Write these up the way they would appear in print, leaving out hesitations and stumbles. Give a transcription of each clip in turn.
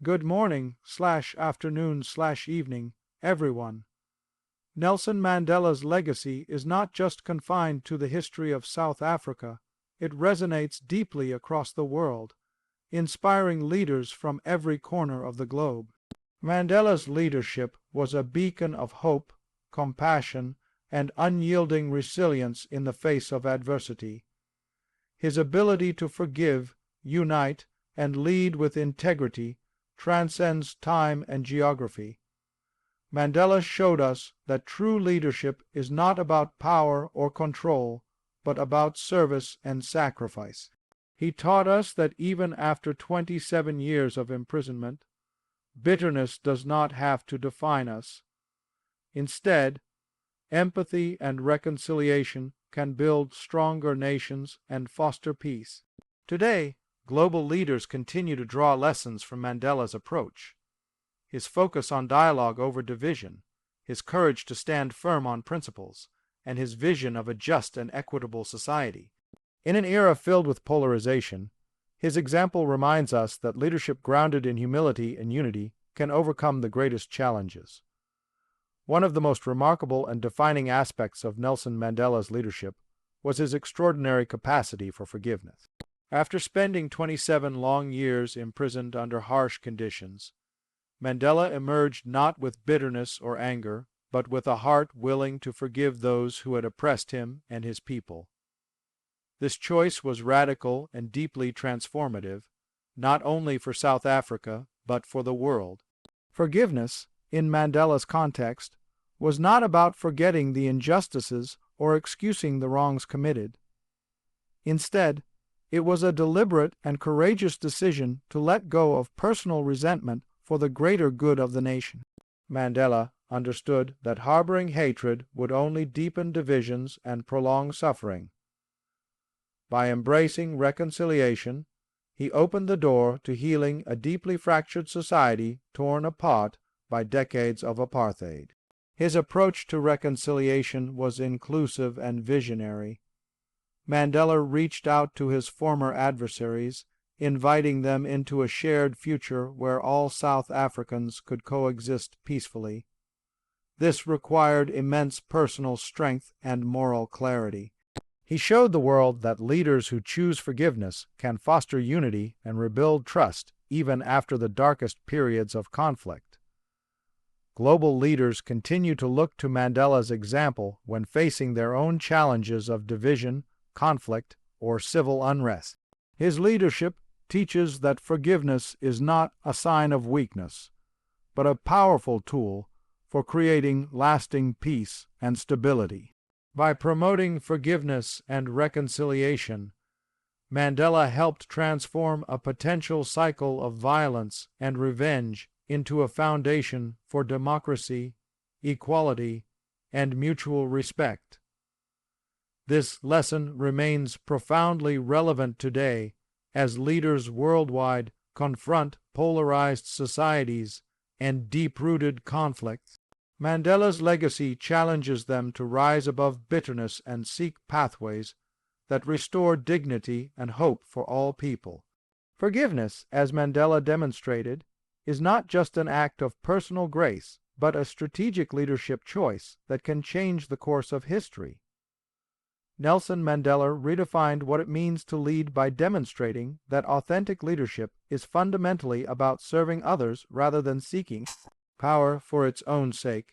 Good morning/afternoon/evening, everyone. Nelson Mandela's legacy is not just confined to the history of South Africa. It resonates deeply across the world, inspiring leaders from every corner of the globe. Mandela's leadership was a beacon of hope, compassion, and unyielding resilience in the face of adversity. His ability to forgive, unite, and lead with integrity transcends time and geography. Mandela showed us that true leadership is not about power or control, but about service and sacrifice. He taught us that even after 27 years of imprisonment, bitterness does not have to define us. Instead, empathy and reconciliation can build stronger nations and foster peace. Today, global leaders continue to draw lessons from Mandela's approach. His focus on dialogue over division, his courage to stand firm on principles, and his vision of a just and equitable society. In an era filled with polarization, his example reminds us that leadership grounded in humility and unity can overcome the greatest challenges. One of the most remarkable and defining aspects of Nelson Mandela's leadership was his extraordinary capacity for forgiveness. After spending 27 long years imprisoned under harsh conditions, Mandela emerged not with bitterness or anger, but with a heart willing to forgive those who had oppressed him and his people. This choice was radical and deeply transformative, not only for South Africa, but for the world. Forgiveness, in Mandela's context, was not about forgetting the injustices or excusing the wrongs committed. Instead, it was a deliberate and courageous decision to let go of personal resentment for the greater good of the nation. Mandela understood that harboring hatred would only deepen divisions and prolong suffering. By embracing reconciliation, he opened the door to healing a deeply fractured society torn apart by decades of apartheid. His approach to reconciliation was inclusive and visionary. Mandela reached out to his former adversaries, inviting them into a shared future where all South Africans could coexist peacefully. This required immense personal strength and moral clarity. He showed the world that leaders who choose forgiveness can foster unity and rebuild trust even after the darkest periods of conflict. Global leaders continue to look to Mandela's example when facing their own challenges of division, conflict, or civil unrest. His leadership teaches that forgiveness is not a sign of weakness, but a powerful tool for creating lasting peace and stability. By promoting forgiveness and reconciliation, Mandela helped transform a potential cycle of violence and revenge into a foundation for democracy, equality, and mutual respect. This lesson remains profoundly relevant today as leaders worldwide confront polarized societies and deep-rooted conflicts. Mandela's legacy challenges them to rise above bitterness and seek pathways that restore dignity and hope for all people. Forgiveness, as Mandela demonstrated, is not just an act of personal grace, but a strategic leadership choice that can change the course of history. Nelson Mandela redefined what it means to lead by demonstrating that authentic leadership is fundamentally about serving others rather than seeking power for its own sake.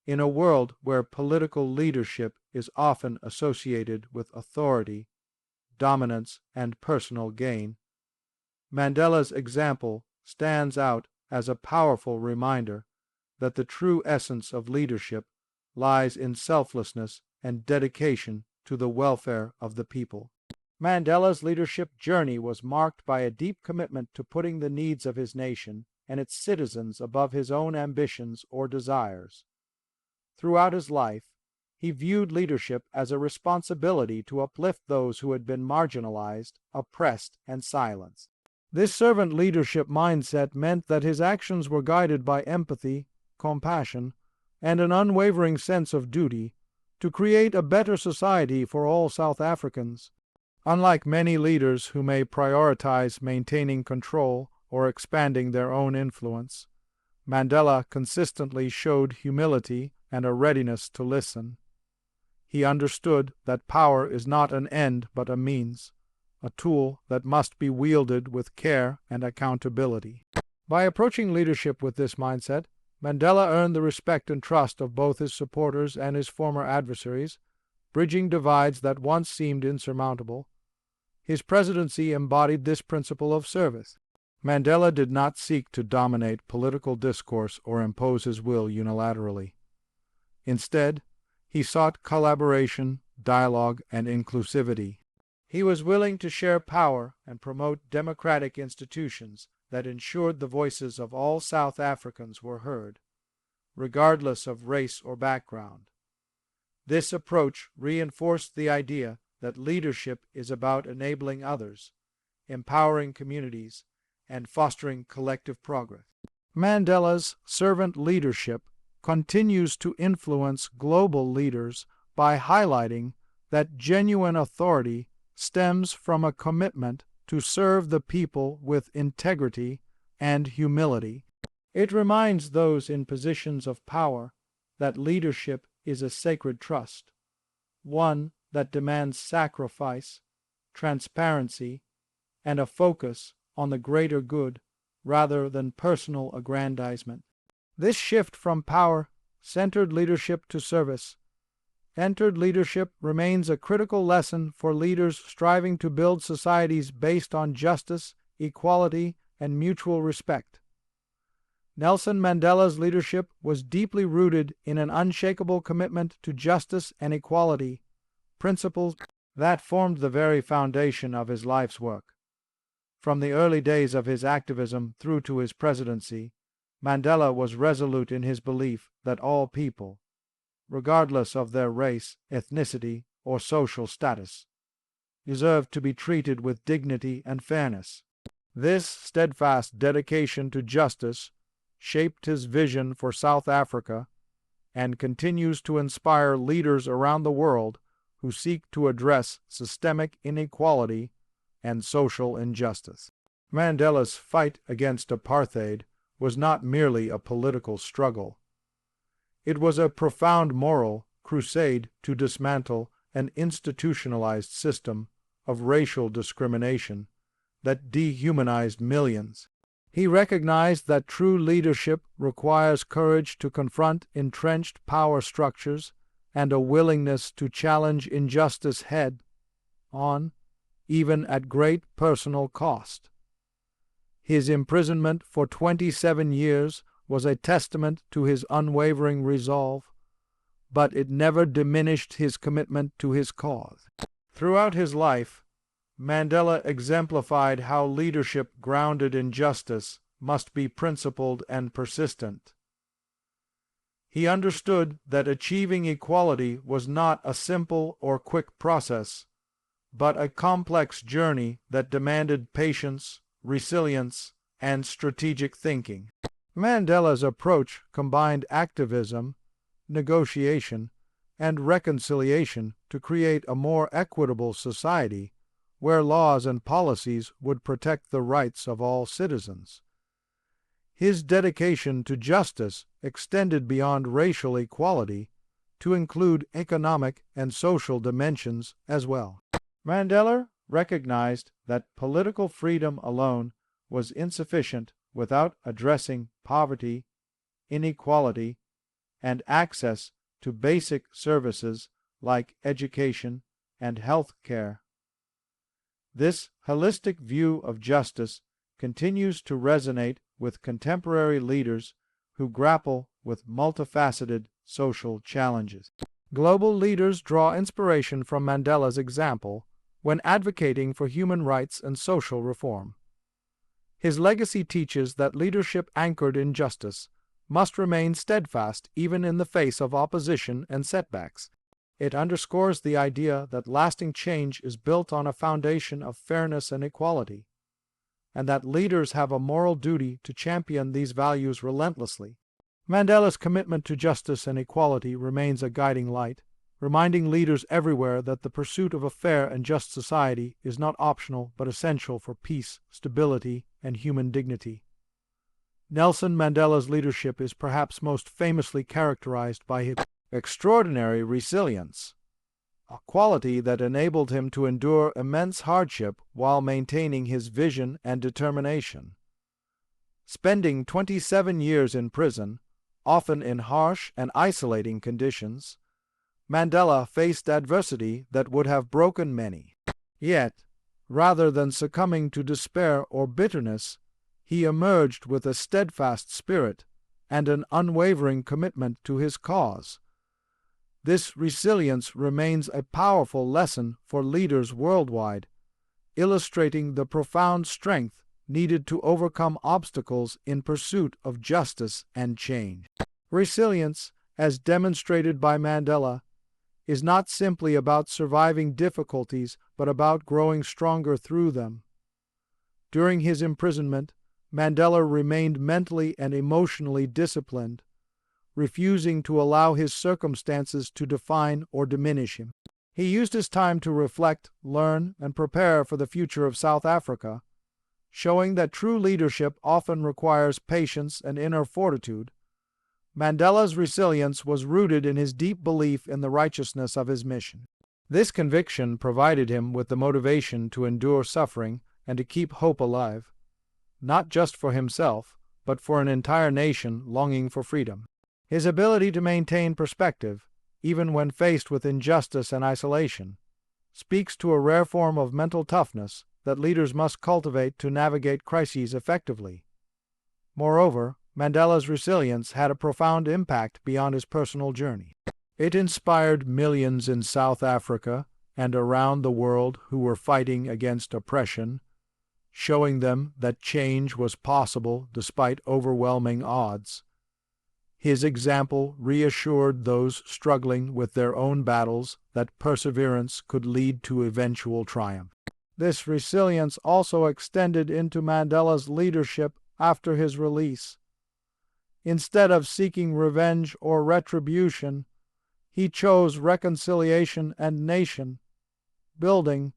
In a world where political leadership is often associated with authority, dominance, and personal gain, Mandela's example stands out as a powerful reminder that the true essence of leadership lies in selflessness and dedication to the welfare of the people. Mandela's leadership journey was marked by a deep commitment to putting the needs of his nation and its citizens above his own ambitions or desires. Throughout his life, he viewed leadership as a responsibility to uplift those who had been marginalized, oppressed, and silenced. This servant leadership mindset meant that his actions were guided by empathy, compassion, and an unwavering sense of duty to create a better society for all South Africans. Unlike many leaders who may prioritize maintaining control or expanding their own influence. Mandela consistently showed humility and a readiness to listen. He understood that power is not an end but a means, a tool that must be wielded with care and accountability. By approaching leadership with this mindset, Mandela earned the respect and trust of both his supporters and his former adversaries, bridging divides that once seemed insurmountable. His presidency embodied this principle of service. Mandela did not seek to dominate political discourse or impose his will unilaterally. Instead, he sought collaboration, dialogue, and inclusivity. He was willing to share power and promote democratic institutions that ensured the voices of all South Africans were heard, regardless of race or background. This approach reinforced the idea that leadership is about enabling others, empowering communities, and fostering collective progress. Mandela's servant leadership continues to influence global leaders by highlighting that genuine authority stems from a commitment to serve the people with integrity and humility. It reminds those in positions of power that leadership is a sacred trust, one that demands sacrifice, transparency, and a focus on the greater good rather than personal aggrandizement. This shift from power-centered leadership to service-centered leadership remains a critical lesson for leaders striving to build societies based on justice, equality, and mutual respect. Nelson Mandela's leadership was deeply rooted in an unshakable commitment to justice and equality, principles that formed the very foundation of his life's work. From the early days of his activism through to his presidency, Mandela was resolute in his belief that all people, regardless of their race, ethnicity, or social status, deserved to be treated with dignity and fairness. This steadfast dedication to justice shaped his vision for South Africa and continues to inspire leaders around the world who seek to address systemic inequality and social injustice. Mandela's fight against apartheid was not merely a political struggle. It was a profound moral crusade to dismantle an institutionalized system of racial discrimination that dehumanized millions. He recognized that true leadership requires courage to confront entrenched power structures and a willingness to challenge injustice head-on, even at great personal cost. His imprisonment for 27 years was a testament to his unwavering resolve, but it never diminished his commitment to his cause. Throughout his life, Mandela exemplified how leadership grounded in justice must be principled and persistent. He understood that achieving equality was not a simple or quick process, but a complex journey that demanded patience, resilience, and strategic thinking. Mandela's approach combined activism, negotiation, and reconciliation to create a more equitable society where laws and policies would protect the rights of all citizens. His dedication to justice extended beyond racial equality to include economic and social dimensions as well. Mandela recognized that political freedom alone was insufficient without addressing poverty, inequality, and access to basic services like education and health care. This holistic view of justice continues to resonate with contemporary leaders who grapple with multifaceted social challenges. Global leaders draw inspiration from Mandela's example when advocating for human rights and social reform. His legacy teaches that leadership anchored in justice must remain steadfast even in the face of opposition and setbacks. It underscores the idea that lasting change is built on a foundation of fairness and equality, and that leaders have a moral duty to champion these values relentlessly. Mandela's commitment to justice and equality remains a guiding light, reminding leaders everywhere that the pursuit of a fair and just society is not optional but essential for peace, stability, and human dignity. Nelson Mandela's leadership is perhaps most famously characterized by his extraordinary resilience, a quality that enabled him to endure immense hardship while maintaining his vision and determination. Spending 27 years in prison, often in harsh and isolating conditions, Mandela faced adversity that would have broken many. Yet, rather than succumbing to despair or bitterness, he emerged with a steadfast spirit and an unwavering commitment to his cause. This resilience remains a powerful lesson for leaders worldwide, illustrating the profound strength needed to overcome obstacles in pursuit of justice and change. Resilience, as demonstrated by Mandela, is not simply about surviving difficulties, but about growing stronger through them. During his imprisonment, Mandela remained mentally and emotionally disciplined, refusing to allow his circumstances to define or diminish him. He used his time to reflect, learn, and prepare for the future of South Africa, showing that true leadership often requires patience and inner fortitude. Mandela's resilience was rooted in his deep belief in the righteousness of his mission. This conviction provided him with the motivation to endure suffering and to keep hope alive, not just for himself, but for an entire nation longing for freedom. His ability to maintain perspective, even when faced with injustice and isolation, speaks to a rare form of mental toughness that leaders must cultivate to navigate crises effectively. Moreover, Mandela's resilience had a profound impact beyond his personal journey. It inspired millions in South Africa and around the world who were fighting against oppression, showing them that change was possible despite overwhelming odds. His example reassured those struggling with their own battles that perseverance could lead to eventual triumph. This resilience also extended into Mandela's leadership after his release. Instead of seeking revenge or retribution, he chose reconciliation and nation building,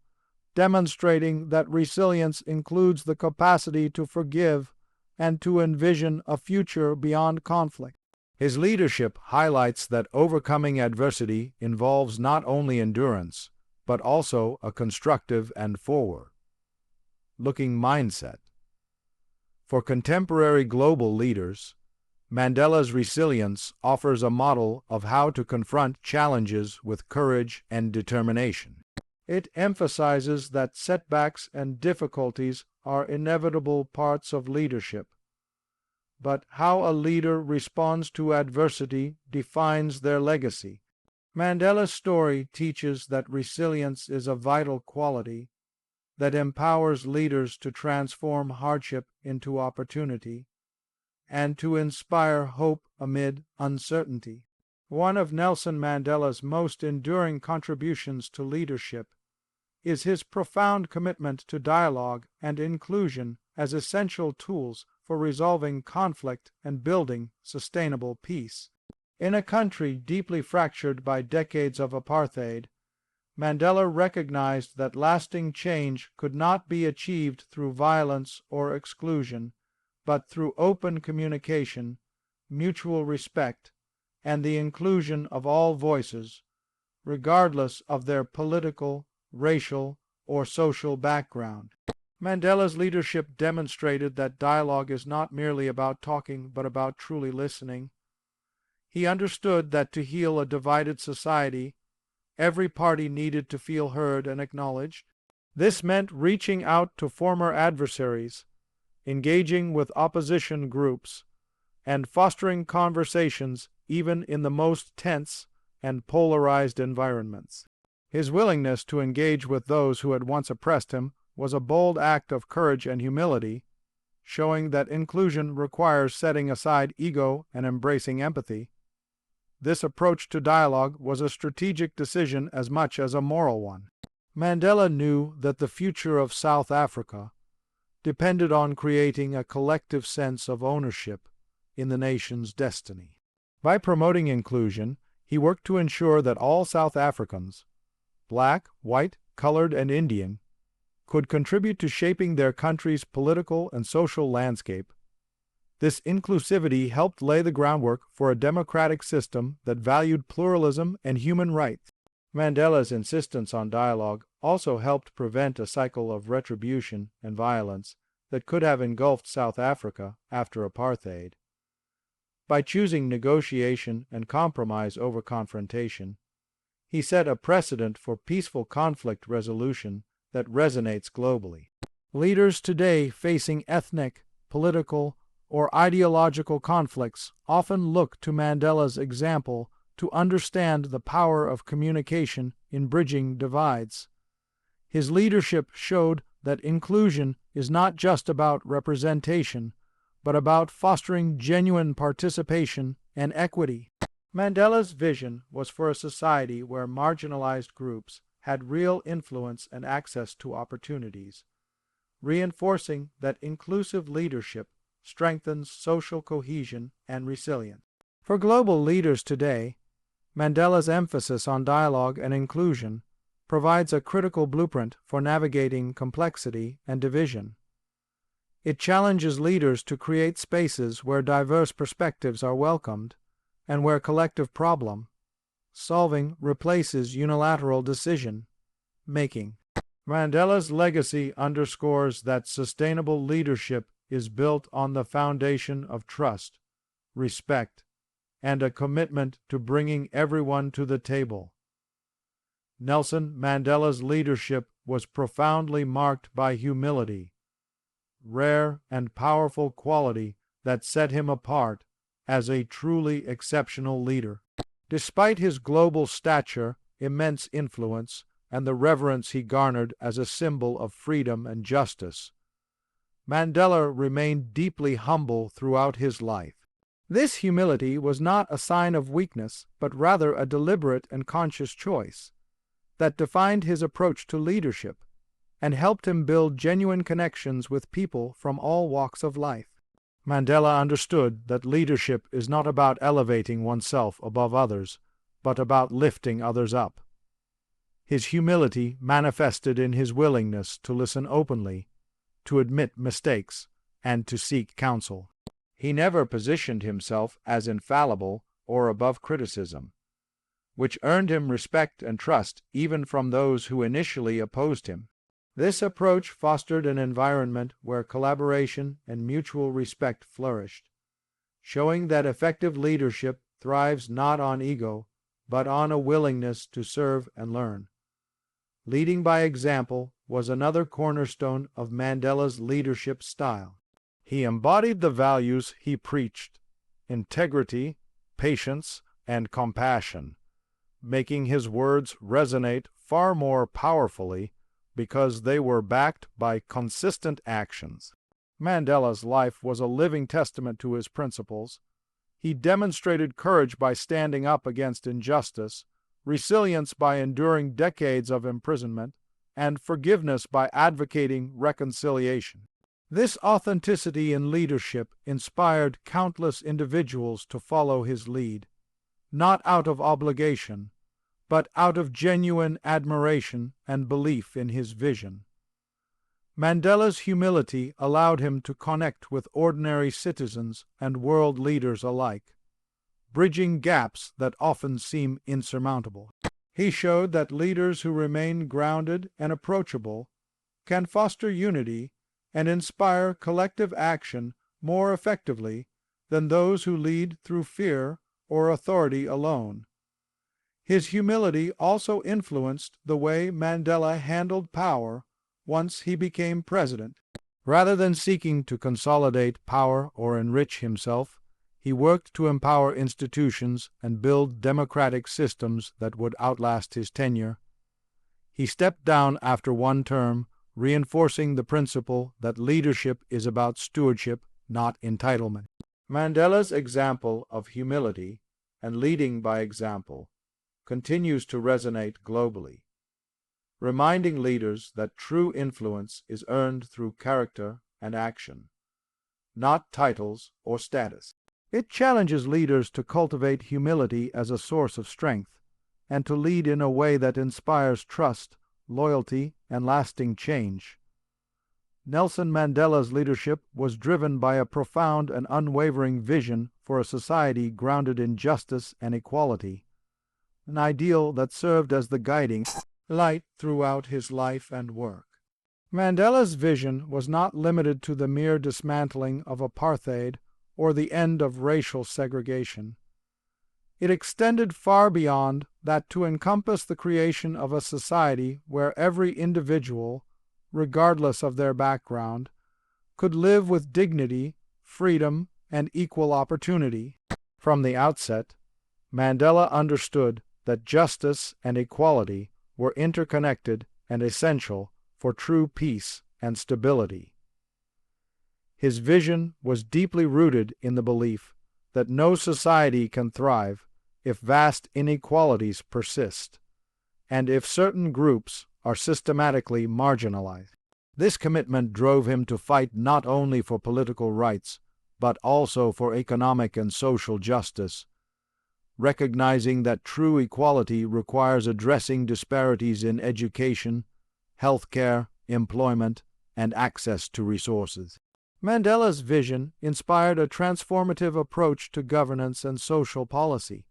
demonstrating that resilience includes the capacity to forgive and to envision a future beyond conflict. His leadership highlights that overcoming adversity involves not only endurance, but also a constructive and forward-looking mindset. For contemporary global leaders, Mandela's resilience offers a model of how to confront challenges with courage and determination. It emphasizes that setbacks and difficulties are inevitable parts of leadership, but how a leader responds to adversity defines their legacy. Mandela's story teaches that resilience is a vital quality that empowers leaders to transform hardship into opportunity and to inspire hope amid uncertainty. One of Nelson Mandela's most enduring contributions to leadership is his profound commitment to dialogue and inclusion as essential tools for resolving conflict and building sustainable peace. In a country deeply fractured by decades of apartheid, Mandela recognized that lasting change could not be achieved through violence or exclusion, but through open communication, mutual respect, and the inclusion of all voices, regardless of their political, racial, or social background. Mandela's leadership demonstrated that dialogue is not merely about talking, but about truly listening. He understood that to heal a divided society, every party needed to feel heard and acknowledged. This meant reaching out to former adversaries, engaging with opposition groups, and fostering conversations even in the most tense and polarized environments. His willingness to engage with those who had once oppressed him was a bold act of courage and humility, showing that inclusion requires setting aside ego and embracing empathy. This approach to dialogue was a strategic decision as much as a moral one. Mandela knew that the future of South Africa depended on creating a collective sense of ownership in the nation's destiny. By promoting inclusion, he worked to ensure that all South Africans, black, white, colored, and Indian, could contribute to shaping their country's political and social landscape. This inclusivity helped lay the groundwork for a democratic system that valued pluralism and human rights. Mandela's insistence on dialogue also helped prevent a cycle of retribution and violence that could have engulfed South Africa after apartheid. By choosing negotiation and compromise over confrontation, he set a precedent for peaceful conflict resolution that resonates globally. Leaders today facing ethnic, political, or ideological conflicts often look to Mandela's example to understand the power of communication in bridging divides. His leadership showed that inclusion is not just about representation, but about fostering genuine participation and equity. Mandela's vision was for a society where marginalized groups had real influence and access to opportunities, reinforcing that inclusive leadership strengthens social cohesion and resilience. For global leaders today, Mandela's emphasis on dialogue and inclusion provides a critical blueprint for navigating complexity and division. It challenges leaders to create spaces where diverse perspectives are welcomed and where collective problem-solving replaces unilateral decision-making. Mandela's legacy underscores that sustainable leadership is built on the foundation of trust, respect, and a commitment to bringing everyone to the table. Nelson Mandela's leadership was profoundly marked by humility, rare and powerful quality that set him apart as a truly exceptional leader. Despite his global stature, immense influence, and the reverence he garnered as a symbol of freedom and justice, Mandela remained deeply humble throughout his life. This humility was not a sign of weakness, but rather a deliberate and conscious choice that defined his approach to leadership and helped him build genuine connections with people from all walks of life. Mandela understood that leadership is not about elevating oneself above others, but about lifting others up. His humility manifested in his willingness to listen openly, to admit mistakes, and to seek counsel. He never positioned himself as infallible or above criticism, which earned him respect and trust even from those who initially opposed him. This approach fostered an environment where collaboration and mutual respect flourished, showing that effective leadership thrives not on ego, but on a willingness to serve and learn. Leading by example was another cornerstone of Mandela's leadership style. He embodied the values he preached: integrity, patience, and compassion, making his words resonate far more powerfully because they were backed by consistent actions. Mandela's life was a living testament to his principles. He demonstrated courage by standing up against injustice, resilience by enduring decades of imprisonment, and forgiveness by advocating reconciliation. This authenticity in leadership inspired countless individuals to follow his lead, not out of obligation, but out of genuine admiration and belief in his vision. Mandela's humility allowed him to connect with ordinary citizens and world leaders alike, bridging gaps that often seem insurmountable. He showed that leaders who remain grounded and approachable can foster unity and inspire collective action more effectively than those who lead through fear or authority alone. His humility also influenced the way Mandela handled power once he became president. Rather than seeking to consolidate power or enrich himself, he worked to empower institutions and build democratic systems that would outlast his tenure. He stepped down after one term, reinforcing the principle that leadership is about stewardship, not entitlement. Mandela's example of humility and leading by example continues to resonate globally, reminding leaders that true influence is earned through character and action, not titles or status. It challenges leaders to cultivate humility as a source of strength and to lead in a way that inspires trust, loyalty, and lasting change. Nelson Mandela's leadership was driven by a profound and unwavering vision for a society grounded in justice and equality, an ideal that served as the guiding light throughout his life and work. Mandela's vision was not limited to the mere dismantling of apartheid or the end of racial segregation. It extended far beyond that to encompass the creation of a society where every individual, regardless of their background, could live with dignity, freedom, and equal opportunity. From the outset, Mandela understood that justice and equality were interconnected and essential for true peace and stability. His vision was deeply rooted in the belief that no society can thrive if vast inequalities persist, and if certain groups are systematically marginalized. This commitment drove him to fight not only for political rights, but also for economic and social justice, recognizing that true equality requires addressing disparities in education, healthcare, employment, and access to resources. Mandela's vision inspired a transformative approach to governance and social policy.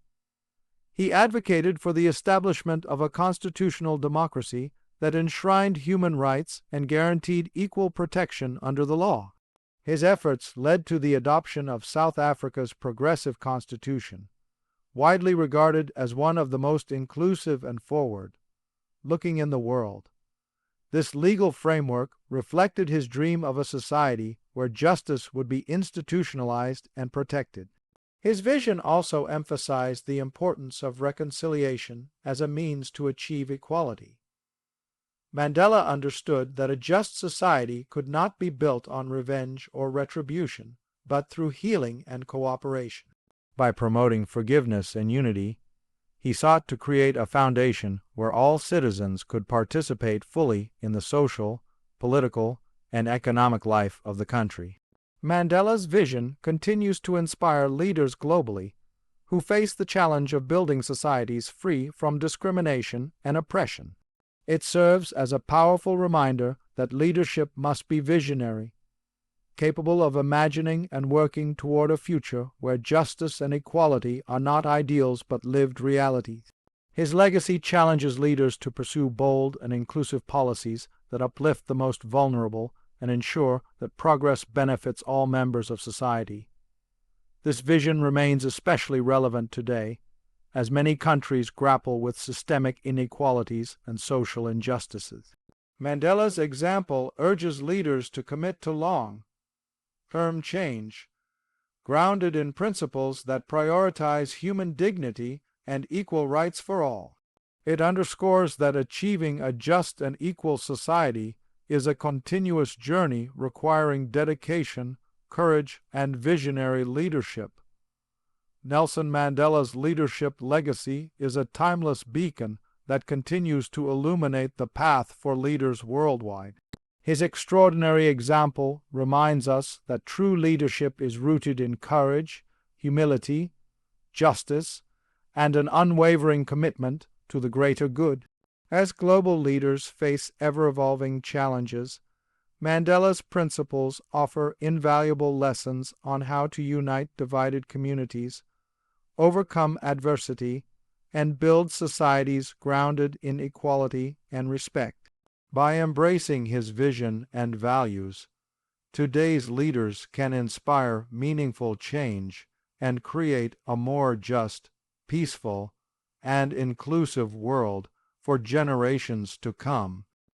He advocated for the establishment of a constitutional democracy that enshrined human rights and guaranteed equal protection under the law. His efforts led to the adoption of South Africa's progressive constitution, widely regarded as one of the most inclusive and forward-looking in the world. This legal framework reflected his dream of a society where justice would be institutionalized and protected. His vision also emphasized the importance of reconciliation as a means to achieve equality. Mandela understood that a just society could not be built on revenge or retribution, but through healing and cooperation. By promoting forgiveness and unity, he sought to create a foundation where all citizens could participate fully in the social, political, and economic life of the country. Mandela's vision continues to inspire leaders globally who face the challenge of building societies free from discrimination and oppression. It serves as a powerful reminder that leadership must be visionary, capable of imagining and working toward a future where justice and equality are not ideals but lived realities. His legacy challenges leaders to pursue bold and inclusive policies that uplift the most vulnerable and ensure that progress benefits all members of society. This vision remains especially relevant today, as many countries grapple with systemic inequalities and social injustices. Mandela's example urges leaders to commit to long-term change, grounded in principles that prioritize human dignity and equal rights for all. It underscores that achieving a just and equal society is a continuous journey requiring dedication, courage, and visionary leadership. Nelson Mandela's leadership legacy is a timeless beacon that continues to illuminate the path for leaders worldwide. His extraordinary example reminds us that true leadership is rooted in courage, humility, justice, and an unwavering commitment to the greater good. As global leaders face ever-evolving challenges, Mandela's principles offer invaluable lessons on how to unite divided communities, overcome adversity, and build societies grounded in equality and respect. By embracing his vision and values, today's leaders can inspire meaningful change and create a more just, peaceful, and inclusive world for generations to come.